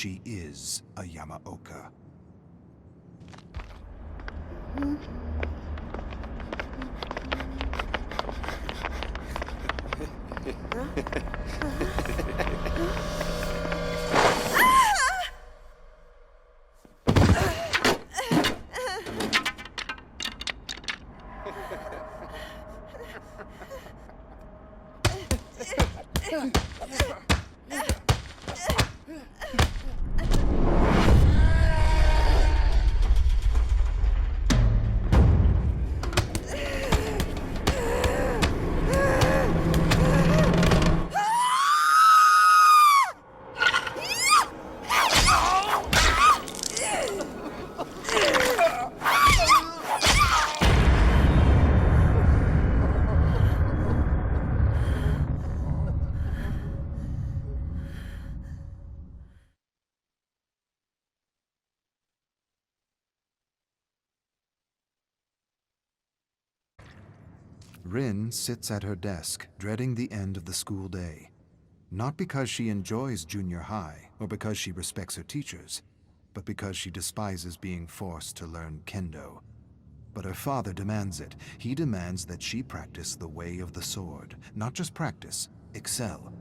She is a Yamaoka. Rin sits at her desk, dreading the end of the school day. Not because she enjoys junior high or because she respects her teachers, but because she despises being forced to learn kendo. But her father demands it. He demands that she practice the way of the sword. Not just practice, excel.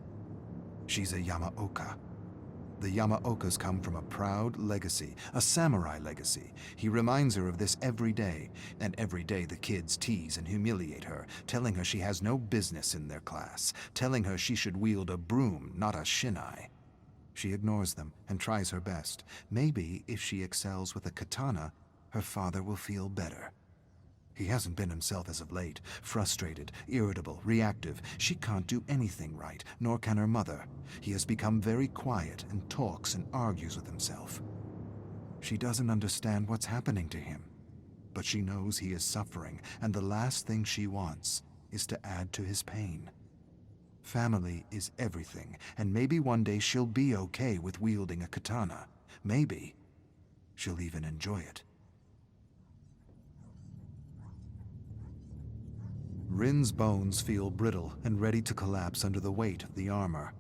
She's a Yamaoka. The Yamaokas come from a proud legacy, a samurai legacy. He reminds her of this every day, and every day the kids tease and humiliate her, telling her she has no business in their class, telling her she should wield a broom, not a shinai. She ignores them and tries her best. Maybe if she excels with a katana, her father will feel better. He hasn't been himself as of late, frustrated, irritable, reactive. She can't do anything right, nor can her mother. He has become very quiet and talks and argues with himself. She doesn't understand what's happening to him, but she knows he is suffering, and the last thing she wants is to add to his pain. Family is everything, and maybe one day she'll be okay with wielding a katana. Maybe she'll even enjoy it. Rin's bones feel brittle and ready to collapse under the weight of the armor.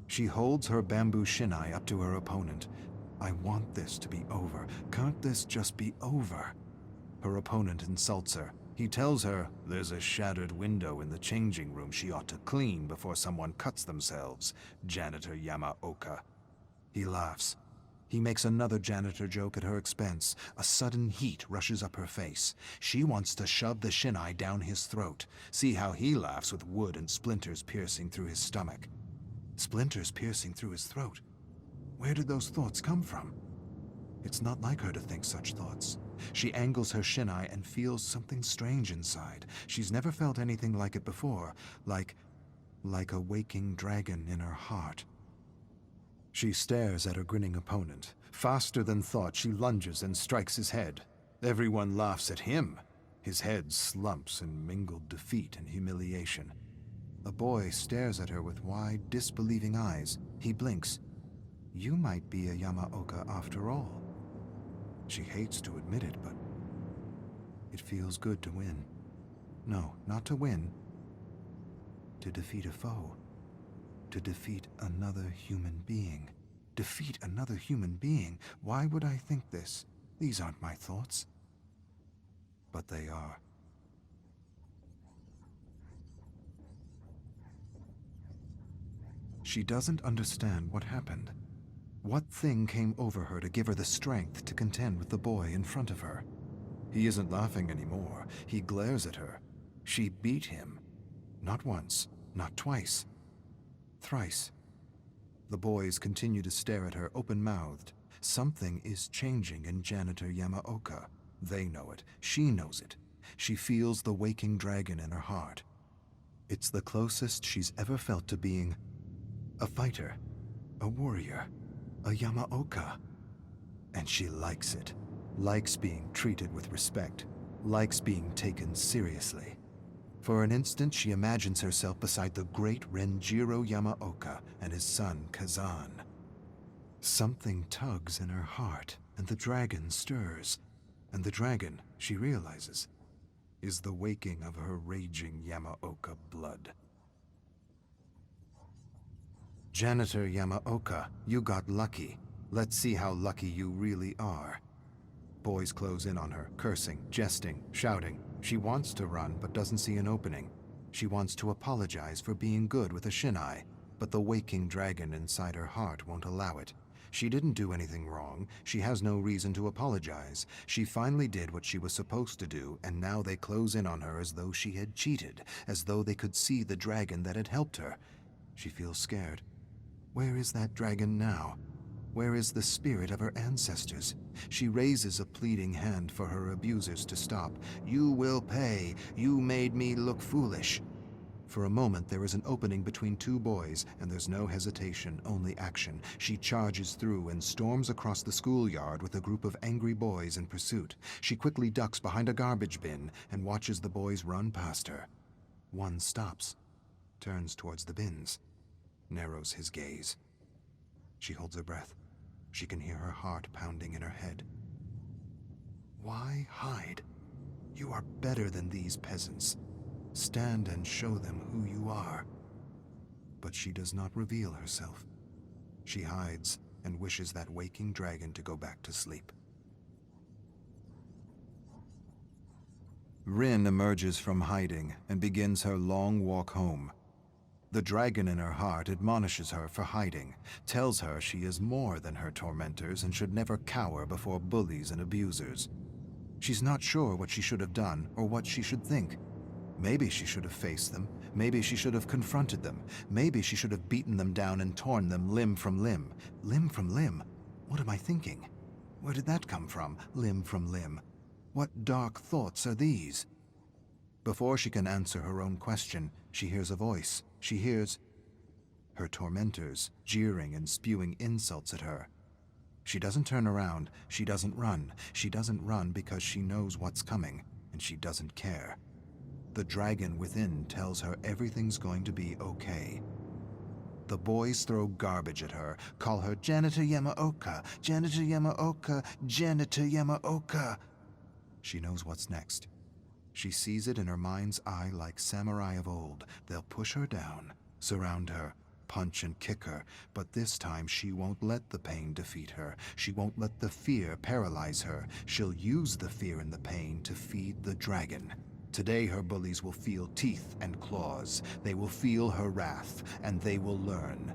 She holds her bamboo shinai up to her opponent. I want this to be over. Can't this just be over? Her opponent insults her. He tells her there's a shattered window in the changing room she ought to clean before someone cuts themselves, Janitor Yamaoka. He laughs. He makes another janitor joke at her expense. A sudden heat rushes up her face. She wants to shove the shinai down his throat. See how he laughs with wood and splinters piercing through his stomach. Splinters piercing through his throat. Where did those thoughts come from? It's not like her to think such thoughts. She angles her shinai and feels something strange inside. She's never felt anything like it before. Like a waking dragon in her heart. She stares at her grinning opponent. Faster than thought, she lunges and strikes his head. Everyone laughs at him. His head slumps in mingled defeat and humiliation. A boy stares at her with wide, disbelieving eyes. He blinks. You might be a Yamaoka after all. She hates to admit it, but it feels good to win. No, not to win. To defeat a foe. To defeat another human being. Defeat another human being? Why would I think this? These aren't my thoughts. But they are. She doesn't understand what happened. What thing came over her to give her the strength to contend with the boy in front of her? He isn't laughing anymore. He glares at her. She beat him. Not once, not twice. Thrice. The boys continue to stare at her open-mouthed. Something is changing in Janitor Yamaoka. They know it. She knows it. She feels the waking dragon in her heart. It's the closest she's ever felt to being a fighter, a warrior, a Yamaoka. And she likes it. Likes being treated with respect. Likes being taken seriously. For an instant, she imagines herself beside the great Renjiro Yamaoka and his son, Kazan. Something tugs in her heart, and the dragon stirs. And the dragon, she realizes, is the waking of her raging Yamaoka blood. Janitor Yamaoka, you got lucky. Let's see how lucky you really are. Boys close in on her, cursing, jesting, shouting. She wants to run, but doesn't see an opening. She wants to apologize for being good with a shinai, but the waking dragon inside her heart won't allow it. She didn't do anything wrong. She has no reason to apologize. She finally did what she was supposed to do, and now they close in on her as though she had cheated, as though they could see the dragon that had helped her. She feels scared. Where is that dragon now? Where is the spirit of her ancestors? She raises a pleading hand for her abusers to stop. You will pay. You made me look foolish. For a moment, there is an opening between two boys, and there's no hesitation, only action. She charges through and storms across the schoolyard with a group of angry boys in pursuit. She quickly ducks behind a garbage bin and watches the boys run past her. One stops, turns towards the bins, narrows his gaze. She holds her breath. She can hear her heart pounding in her head. Why hide? You are better than these peasants. Stand and show them who you are. But she does not reveal herself. She hides and wishes that waking dragon to go back to sleep. Rin emerges from hiding and begins her long walk home. The dragon in her heart admonishes her for hiding, tells her she is more than her tormentors and should never cower before bullies and abusers. She's not sure what she should have done or what she should think. Maybe she should have faced them. Maybe she should have confronted them. Maybe she should have beaten them down and torn them limb from limb. Limb from limb? What am I thinking? Where did that come from, limb from limb? What dark thoughts are these? Before she can answer her own question, she hears a voice. She hears her tormentors jeering and spewing insults at her. She doesn't turn around. She doesn't run. She doesn't run because she knows what's coming, and she doesn't care. The dragon within tells her everything's going to be okay. The boys throw garbage at her, call her Janitor Yamaoka, Janitor Yamaoka, Janitor Yamaoka. She knows what's next. She sees it in her mind's eye like samurai of old. They'll push her down, surround her, punch and kick her, but this time she won't let the pain defeat her. She won't let the fear paralyze her. She'll use the fear and the pain to feed the dragon. Today her bullies will feel teeth and claws. They will feel her wrath, and they will learn.